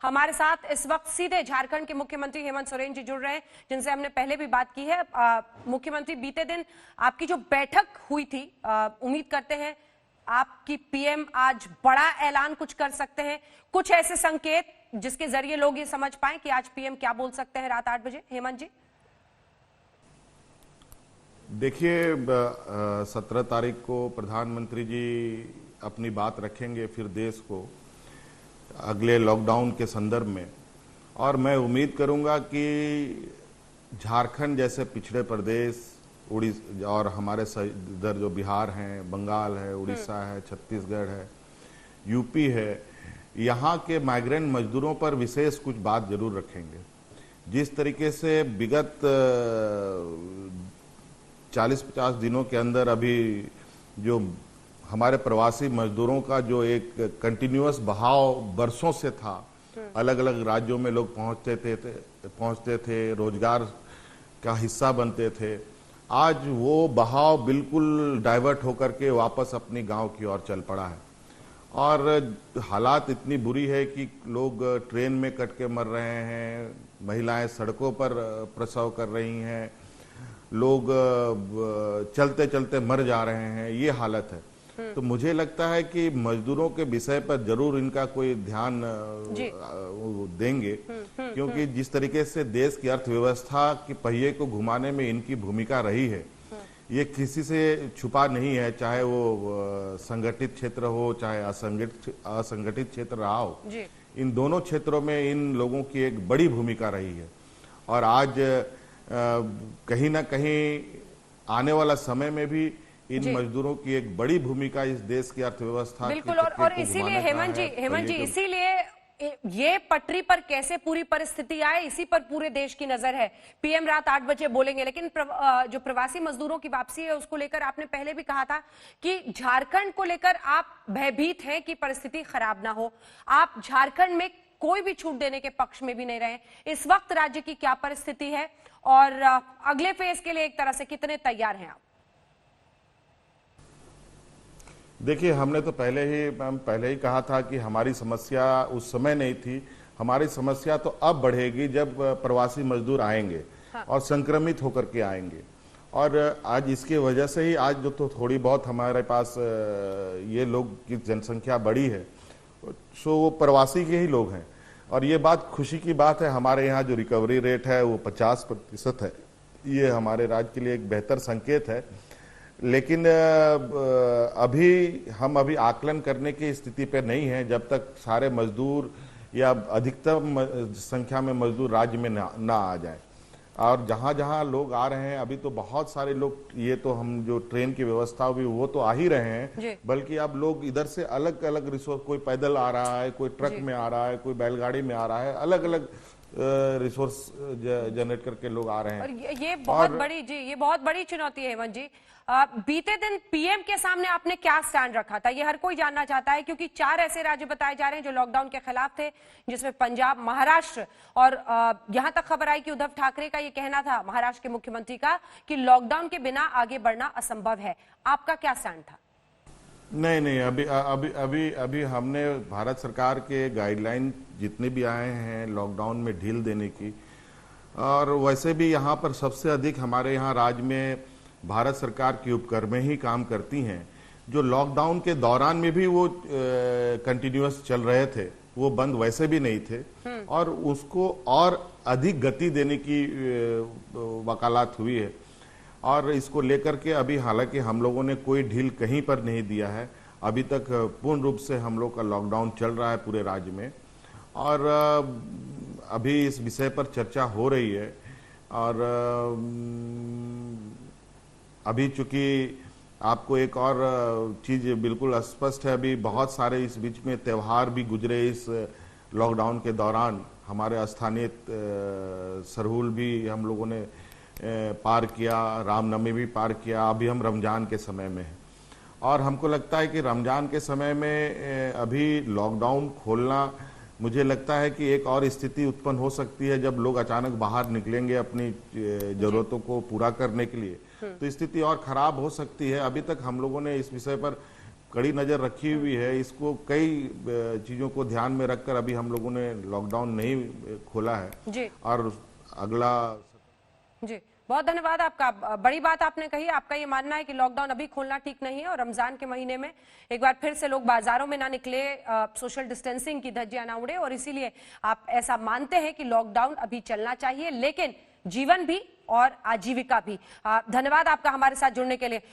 हमारे साथ इस वक्त सीधे झारखंड के मुख्यमंत्री हेमंत सोरेन जी जुड़ रहे हैं, जिनसे हमने पहले भी बात की है। मुख्यमंत्री, बीते दिन आपकी जो बैठक हुई थी, उम्मीद करते हैं आपकी पीएम आज बड़ा ऐलान कुछ कर सकते हैं, कुछ ऐसे संकेत जिसके जरिए लोग ये समझ पाए कि आज पीएम क्या बोल सकते हैं रात 8 बजे। हेमंत जी, देखिए, 17 तारीख को प्रधानमंत्री जी अपनी बात रखेंगे फिर देश को अगले लॉकडाउन के संदर्भ में, और मैं उम्मीद करूंगा कि झारखंड जैसे पिछड़े प्रदेश, उड़ीसा और हमारे इधर जो बिहार हैं, बंगाल है, उड़ीसा है, छत्तीसगढ़ है, यूपी है, यहाँ के माइग्रेंट मजदूरों पर विशेष कुछ बात जरूर रखेंगे। जिस तरीके से विगत 40-50 दिनों के अंदर अभी जो हमारे प्रवासी मजदूरों का जो एक कंटिन्यूअस बहाव बरसों से था, अलग अलग राज्यों में लोग पहुंचते थे, रोजगार का हिस्सा बनते थे, आज वो बहाव बिल्कुल डाइवर्ट होकर के वापस अपनी गांव की ओर चल पड़ा है। और हालात इतनी बुरी है कि लोग ट्रेन में कट के मर रहे हैं, महिलाएं सड़कों पर प्रसव कर रही हैं, लोग चलते चलते मर जा रहे हैं, ये हालत है। तो मुझे लगता है कि मजदूरों के विषय पर जरूर इनका कोई ध्यान देंगे, क्योंकि जिस तरीके से देश की अर्थव्यवस्था के पहिए को घुमाने में इनकी भूमिका रही है, ये किसी से छुपा नहीं है, चाहे वो संगठित क्षेत्र हो चाहे असंगठित क्षेत्र रहा हो। इन दोनों क्षेत्रों में इन लोगों की एक बड़ी भूमिका रही है। और आज कहीं ना कहीं आने वाला समय में भी इन मजदूरों की एक बड़ी भूमिका इस देश की अर्थव्यवस्था बिल्कुल। और इसीलिए हेमंत जी इसीलिए ये पटरी पर कैसे पूरी परिस्थिति आए, इसी पर पूरे देश की नजर है। पीएम रात 8 बजे बोलेंगे, लेकिन जो प्रवासी मजदूरों की वापसी है उसको लेकर आपने पहले भी कहा था कि झारखंड को लेकर आप भयभीत हैं कि परिस्थिति खराब ना हो। आप झारखंड में कोई भी छूट देने के पक्ष में भी नहीं रहे। इस वक्त राज्य की क्या परिस्थिति है और अगले फेज के लिए एक तरह से कितने तैयार हैं आप? देखिए, हमने तो पहले ही कहा था कि हमारी समस्या उस समय नहीं थी, हमारी समस्या तो अब बढ़ेगी जब प्रवासी मजदूर आएंगे। हाँ। और संक्रमित होकर के आएंगे। और आज इसकी वजह से ही आज जो तो थोड़ी बहुत हमारे पास ये लोग की जनसंख्या बढ़ी है, सो वो प्रवासी के ही लोग हैं। और ये बात खुशी की बात है, हमारे यहाँ जो रिकवरी रेट है वो 50% है, ये हमारे राज्य के लिए एक बेहतर संकेत है। लेकिन हम अभी आकलन करने की स्थिति पे नहीं है जब तक सारे मजदूर या अधिकतम संख्या में मजदूर राज्य में ना आ जाए। और जहां जहां लोग आ रहे हैं, अभी तो बहुत सारे लोग, ये तो हम जो ट्रेन की व्यवस्था हुई वो तो आ ही रहे हैं, बल्कि अब लोग इधर से अलग अलग रिसोर्स, कोई पैदल आ रहा है, कोई ट्रक में आ रहा है, कोई बैलगाड़ी में आ रहा है, अलग अलग रिसोर्स जनरेट करके लोग आ रहे हैं। और ये बहुत बड़ी चुनौती है हेमंत जी। बीते दिन पीएम के सामने आपने क्या स्टैंड रखा था, ये हर कोई जानना चाहता है, क्योंकि 4 ऐसे राज्य बताए जा रहे हैं जो लॉकडाउन के खिलाफ थे, जिसमें पंजाब, महाराष्ट्र और यहां तक खबर आई कि उद्धव ठाकरे का ये कहना था, महाराष्ट्र के मुख्यमंत्री का, कि लॉकडाउन के बिना आगे बढ़ना असंभव है। आपका क्या स्टैंड था? नहीं, अभी हमने भारत सरकार के गाइडलाइन जितने भी आए हैं लॉकडाउन में ढील देने की, और वैसे भी यहाँ पर सबसे अधिक हमारे यहाँ राज्य में भारत सरकार की उपक्रमें ही काम करती हैं, जो लॉकडाउन के दौरान में भी वो कंटिन्यूअस चल रहे थे, वो बंद वैसे भी नहीं थे, और उसको और अधिक गति देने की वकालत हुई है। और इसको लेकर के अभी हालांकि हम लोगों ने कोई ढील कहीं पर नहीं दिया है, अभी तक पूर्ण रूप से हम लोग का लॉकडाउन चल रहा है पूरे राज्य में। और अभी इस विषय पर चर्चा हो रही है। और अभी चूंकि आपको एक और चीज बिल्कुल स्पष्ट है, अभी बहुत सारे इस बीच में त्यौहार भी गुजरे इस लॉकडाउन के दौरान। हमारे स्थानीय सरहुल भी हम लोगों ने पार किया, रामनवमी भी पार किया, अभी हम रमजान के समय में हैं। और हमको लगता है कि रमजान के समय में अभी लॉकडाउन खोलना, मुझे लगता है कि एक और स्थिति उत्पन्न हो सकती है जब लोग अचानक बाहर निकलेंगे अपनी जरूरतों को पूरा करने के लिए, तो स्थिति और खराब हो सकती है। अभी तक हम लोगों ने इस विषय पर कड़ी नजर रखी हुई है। इसको कई चीजों को ध्यान में रखकर अभी हम लोगों ने लॉकडाउन नहीं खोला है जी और अगला जी बहुत धन्यवाद आपका। बड़ी बात आपने कही, आपका ये मानना है कि लॉकडाउन अभी खोलना ठीक नहीं है और रमजान के महीने में एक बार फिर से लोग बाजारों में ना निकले, सोशल डिस्टेंसिंग की धज्जियां ना उड़े, और इसीलिए आप ऐसा मानते हैं कि लॉकडाउन अभी चलना चाहिए, लेकिन जीवन भी और आजीविका भी। धन्यवाद आपका हमारे साथ जुड़ने के लिए।